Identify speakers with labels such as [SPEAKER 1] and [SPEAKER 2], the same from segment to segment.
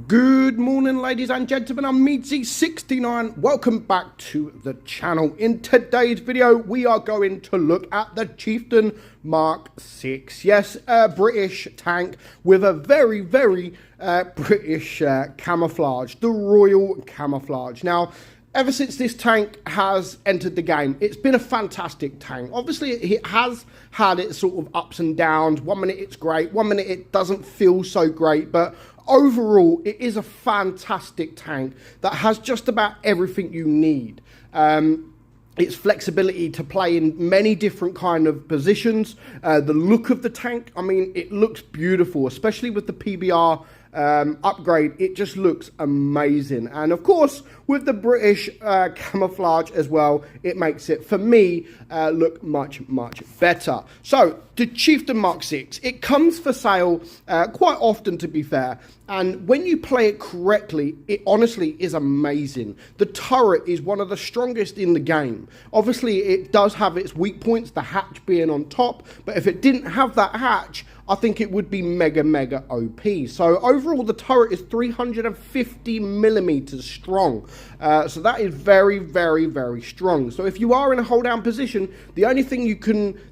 [SPEAKER 1] Good morning, ladies and gentlemen. I'm meadsyreplays. Welcome back to the channel. In today's video, we are going to look at the Chieftain Mk6. Yes, a British tank with a very British camouflage, the royal camouflage. Now, ever since this tank has entered the game, it's been a fantastic tank. Obviously, it has had its sort of ups and downs. 1 minute it's great, 1 minute it doesn't feel so great, but overall, it is a fantastic tank that has just about everything you need. Its flexibility to play in many different kind of positions. The look of the tank, I mean, it looks beautiful, especially with the PBR upgrade. It just looks amazing. And of course, with the British camouflage as well, it makes it, for me, look much better. So, the Chieftain Mk6, it comes for sale quite often, to be fair. And when you play it correctly, it honestly is amazing. The turret is one of the strongest in the game. Obviously, it does have its weak points, the hatch being on top. But if it didn't have that hatch, I think it would be mega OP. So overall, the turret is 350 millimeters strong. So that is very strong. So if you are in a hold down position, the only thing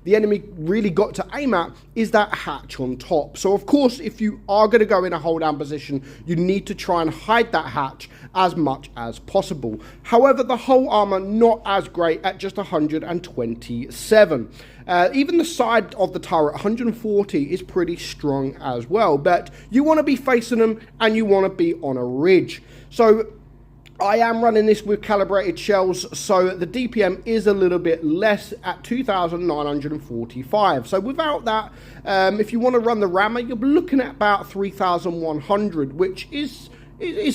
[SPEAKER 1] the enemy really got to aim at is that hatch on top. So of course, if you are going to go in a hold down position, you need to try and hide that hatch as much as possible. However, the whole armor not as great at just 127. Even the side of the turret, 140, is pretty strong as well. But you want to be facing them and you want to be on a ridge. So I am running this with calibrated shells, so the DPM is a little bit less at 2,945. So without that, if you want to run the rammer, you'll be looking at about 3,100, which is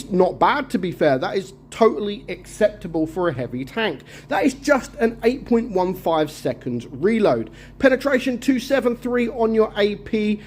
[SPEAKER 1] not bad, to be fair. That is totally acceptable for a heavy tank. That is just an 8.15 seconds reload. Penetration 273 on your AP,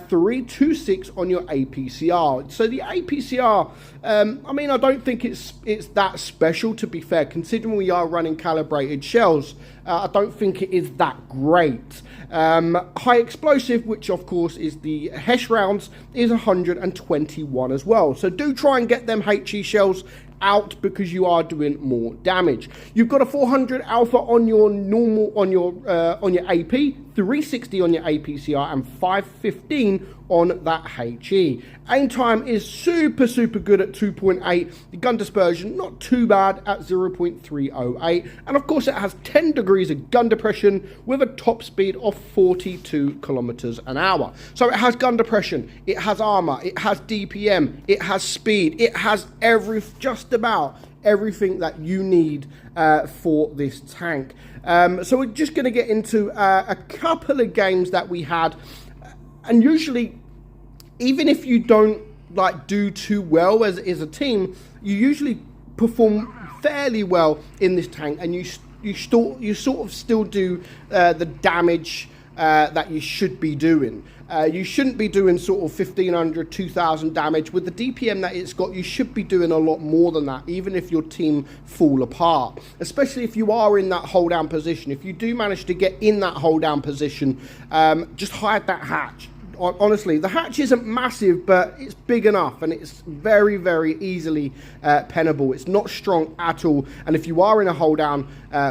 [SPEAKER 1] 326 on your APCR. So the APCR, I mean, I don't think it's that special, to be fair, considering we are running calibrated shells. I don't think it is that great. High explosive, which of course is the HESH rounds, is 121 as well. So do try and get them HE shells out because you are doing more damage. You've got a 400 alpha on your normal, on your AP, 360 on your APCR, and 515 on that HE. Aim time is super good at 2.8. The gun dispersion, not too bad at 0.308. And of course, it has 10 degrees of gun depression with a top speed of 42 kilometers an hour. So it has gun depression, it has armor, it has DPM, it has speed, it has just about everything that you need for this tank. So we're just going to get into a couple of games that we had. And usually, even if you don't do too well as a team, you usually perform fairly well in this tank, and you sort of still do the damage that you should be doing. You shouldn't be doing sort of 1,500, 2,000 damage. With the DPM that it's got, you should be doing a lot more than that, even if your team fall apart. Especially if you are in that hold down position. If you do manage to get in that hold down position, just hide that hatch. Honestly, the hatch isn't massive, but it's big enough, and it's very easily pennable. It's not strong at all, and if you are in a hold down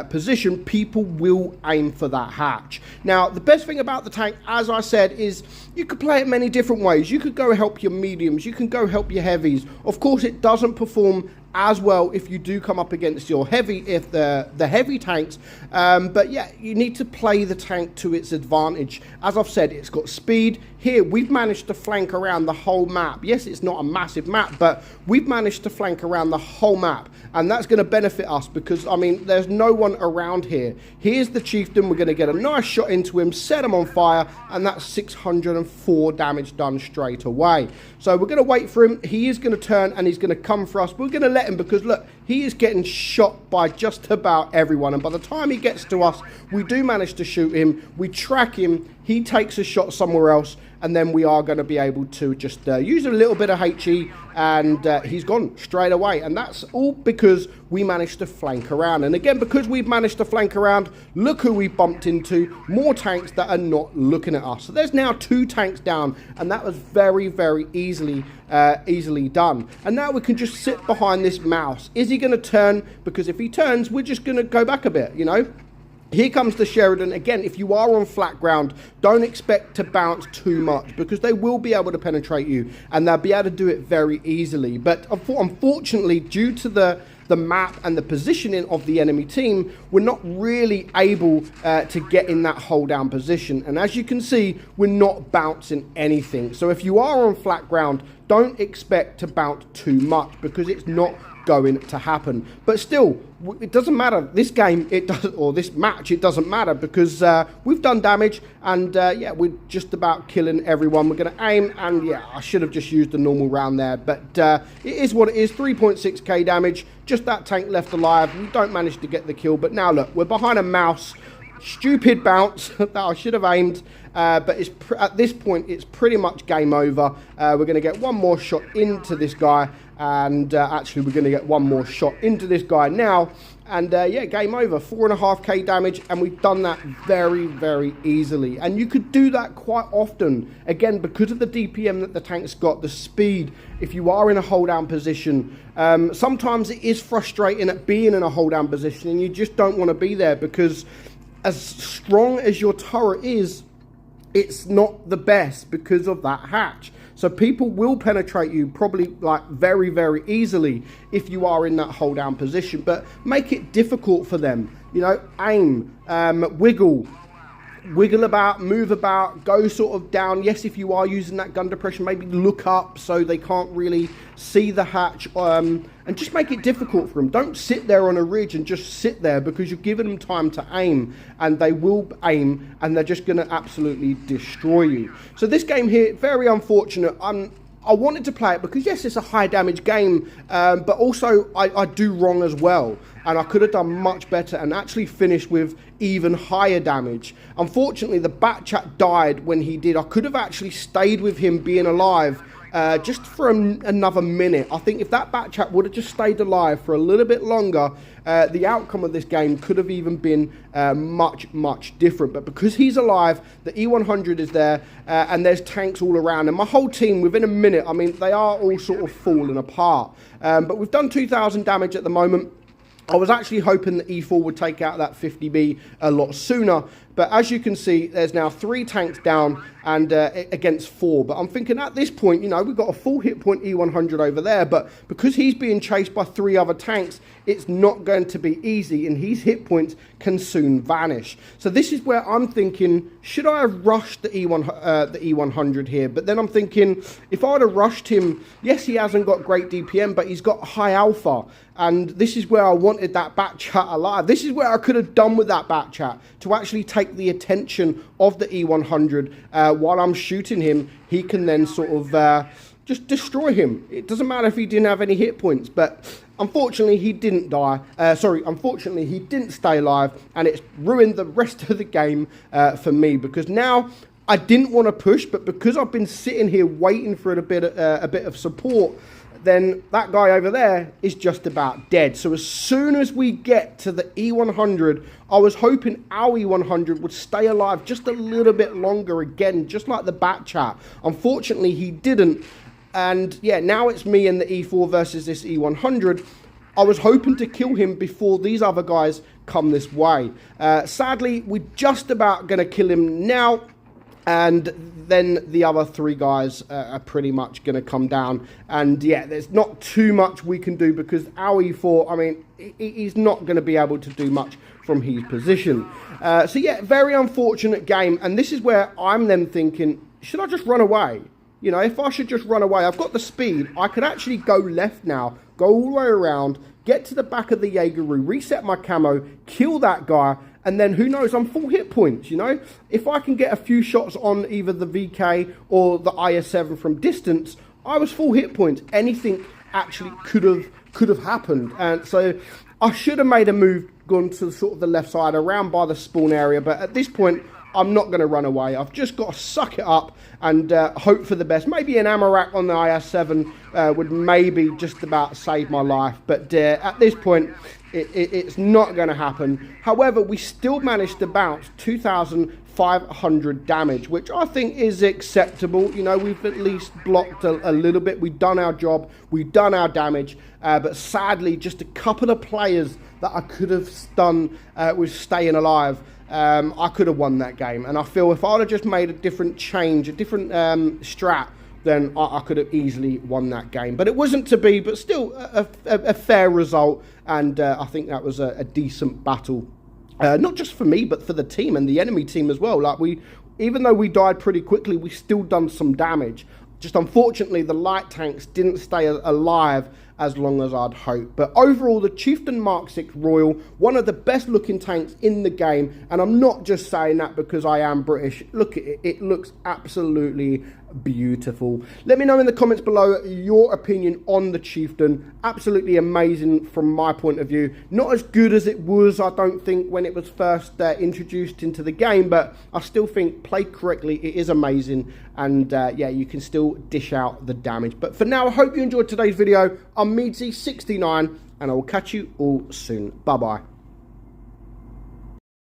[SPEAKER 1] position, people will aim for that hatch. Now, the best thing about the tank, as I said, is you could play it many different ways. You could go help your mediums, you can go help your heavies. Of course, it doesn't perform as well if you do come up against your heavy, if the heavy tanks, but yeah, you need to play the tank to its advantage. As I've said, it's got speed. Here we've managed to flank around the whole map. Yes, it's not a massive map, but we've managed to flank around the whole map, and that's going to benefit us because, I mean, there's no one around here. Here's the Chieftain. We're going to get a nice shot into him, set him on fire, and that's 604 damage done straight away. So we're going to wait for him. He is going to turn and he's going to come for us. We're going to let him because, look, he is getting shot by just about everyone. And by the time he gets to us, we do manage to shoot him. We track him. He takes a shot somewhere else. And then we are going to be able to just use a little bit of HE, and he's gone straight away. And that's all because we managed to flank around. And again, because we've managed to flank around, look who we bumped into. More tanks that are not looking at us. So there's now 2 tanks down, and that was very, very easily done. And now we can just sit behind this mouse. Is he going to turn? Because if he turns, we're just going to go back a bit, you know. Here comes the Sheridan. Again, if you are on flat ground, don't expect to bounce too much, because they will be able to penetrate you, and they'll be able to do it very easily. But unfortunately, due to the map and the positioning of the enemy team, we're not really able to get in that hold down position. And as you can see, we're not bouncing anything. So if you are on flat ground, don't expect to bounce too much, because it's not going to happen. But still, it doesn't matter. This game, it does, or this match, it doesn't matter, because we've done damage, and yeah, we're just about killing everyone. We're going to aim, and yeah, I should have just used the normal round there, but it is what it is. 3.6k damage, just that tank left alive. We don't manage to get the kill, but now look, we're behind a mouse. Stupid bounce that I should have aimed, but at this point, it's pretty much game over. We're going to get one more shot into this guy, and actually we're going to get one more shot into this guy now, and yeah, game over. 4.5k damage, and we've done that very, very easily. And you could do that quite often, again, because of the DPM that the tank's got, the speed. If you are in a hold down position, sometimes it is frustrating at being in a hold down position, and you just don't want to be there, because as strong as your turret is, it's not the best because of that hatch. So people will penetrate you probably like very, very easily if you are in that hold down position. But make it difficult for them. You know, aim, wiggle about, move about, go sort of down. Yes, if you are using that gun depression, maybe look up so they can't really see the hatch, and just make it difficult for them. Don't sit there on a ridge and just sit there, because you're giving them time to aim, and they will aim, and they're just going to absolutely destroy you. So this game here, very unfortunate. I wanted to play it because, yes, it's a high damage game, but also I do wrong as well. And I could have done much better and actually finished with even higher damage. Unfortunately, the bat chat died when he did. I could have actually stayed with him being alive just for another minute. I think if that bat chat would have just stayed alive for a little bit longer, the outcome of this game could have even been much, much different. But because he's alive, the E100 is there, and there's tanks all around. And my whole team, within a minute, I mean, they are all sort of falling apart. But we've done 2,000 damage at the moment. I was actually hoping that E4 would take out that 50B a lot sooner. But as you can see, there's now 3 tanks down and against 4. But I'm thinking at this point, you know, we've got a full hit point E100 over there. But because he's being chased by 3 other tanks, it's not going to be easy. And his hit points can soon vanish. So this is where I'm thinking, should I have rushed the E100 here? But then I'm thinking, if I'd have rushed him, yes, he hasn't got great DPM, but he's got high alpha. And this is where I wanted that bat chat alive. This is where I could have done with that bat chat, to actually take the attention of the E100 while I'm shooting him. He can then sort of just destroy him. It doesn't matter if he didn't have any hit points, but unfortunately he didn't die. Unfortunately he didn't stay alive, and it's ruined the rest of the game for me, because now I didn't want to push, but because I've been sitting here waiting for a bit of support, then that guy over there is just about dead. So as soon as we get to the E100, I was hoping our E100 would stay alive just a little bit longer again, just like the bat chat. Unfortunately, he didn't. And yeah, now it's me and the E4 versus this E100. I was hoping to kill him before these other guys come this way. Sadly, we're just about going to kill him now. And then the other 3 guys are pretty much going to come down. And yeah, there's not too much we can do, because our E4, I mean, he's not going to be able to do much from his position. So yeah, very unfortunate game. And this is where I'm then thinking, should I just run away? You know, if I should just run away, I've got the speed. I could actually go left now, go all the way around, get to the back of the Jaegeru, reset my camo, kill that guy, and then who knows, I'm full hit points, you know? If I can get a few shots on either the VK or the IS-7 from distance, I was full hit points. Anything actually could have happened. And so I should have made a move, gone to sort of the left side around by the spawn area. But at this point, I'm not going to run away. I've just got to suck it up and hope for the best. Maybe an ammo rack on the IS-7 would maybe just about save my life. But at this point, it's not going to happen. However, we still managed to bounce 2,500 damage, which I think is acceptable. You know, we've at least blocked a little bit. We've done our job. We've done our damage. But sadly, just a couple of players that I could have done with staying alive. I could have won that game. And I feel if I'd have just made a different change, a different strat, then I could have easily won that game. But it wasn't to be, but still a fair result. And I think that was a decent battle. Not just for me, but for the team and the enemy team as well. Like even though we died pretty quickly, we still done some damage. Just unfortunately, the light tanks didn't stay alive as long as I'd hoped. But overall, the Chieftain Mk6 Royal, one of the best looking tanks in the game. And I'm not just saying that because I am British. Look at it. It looks absolutely beautiful. Let me know in the comments below your opinion on the Chieftain. Absolutely amazing from my point of view. Not as good as it was, I don't think, when it was first introduced into the game, but I still think played correctly, it is amazing. And yeah, you can still dish out the damage. But for now, I hope you enjoyed today's video. I'm meadsy69, and I will catch you all soon. Bye bye.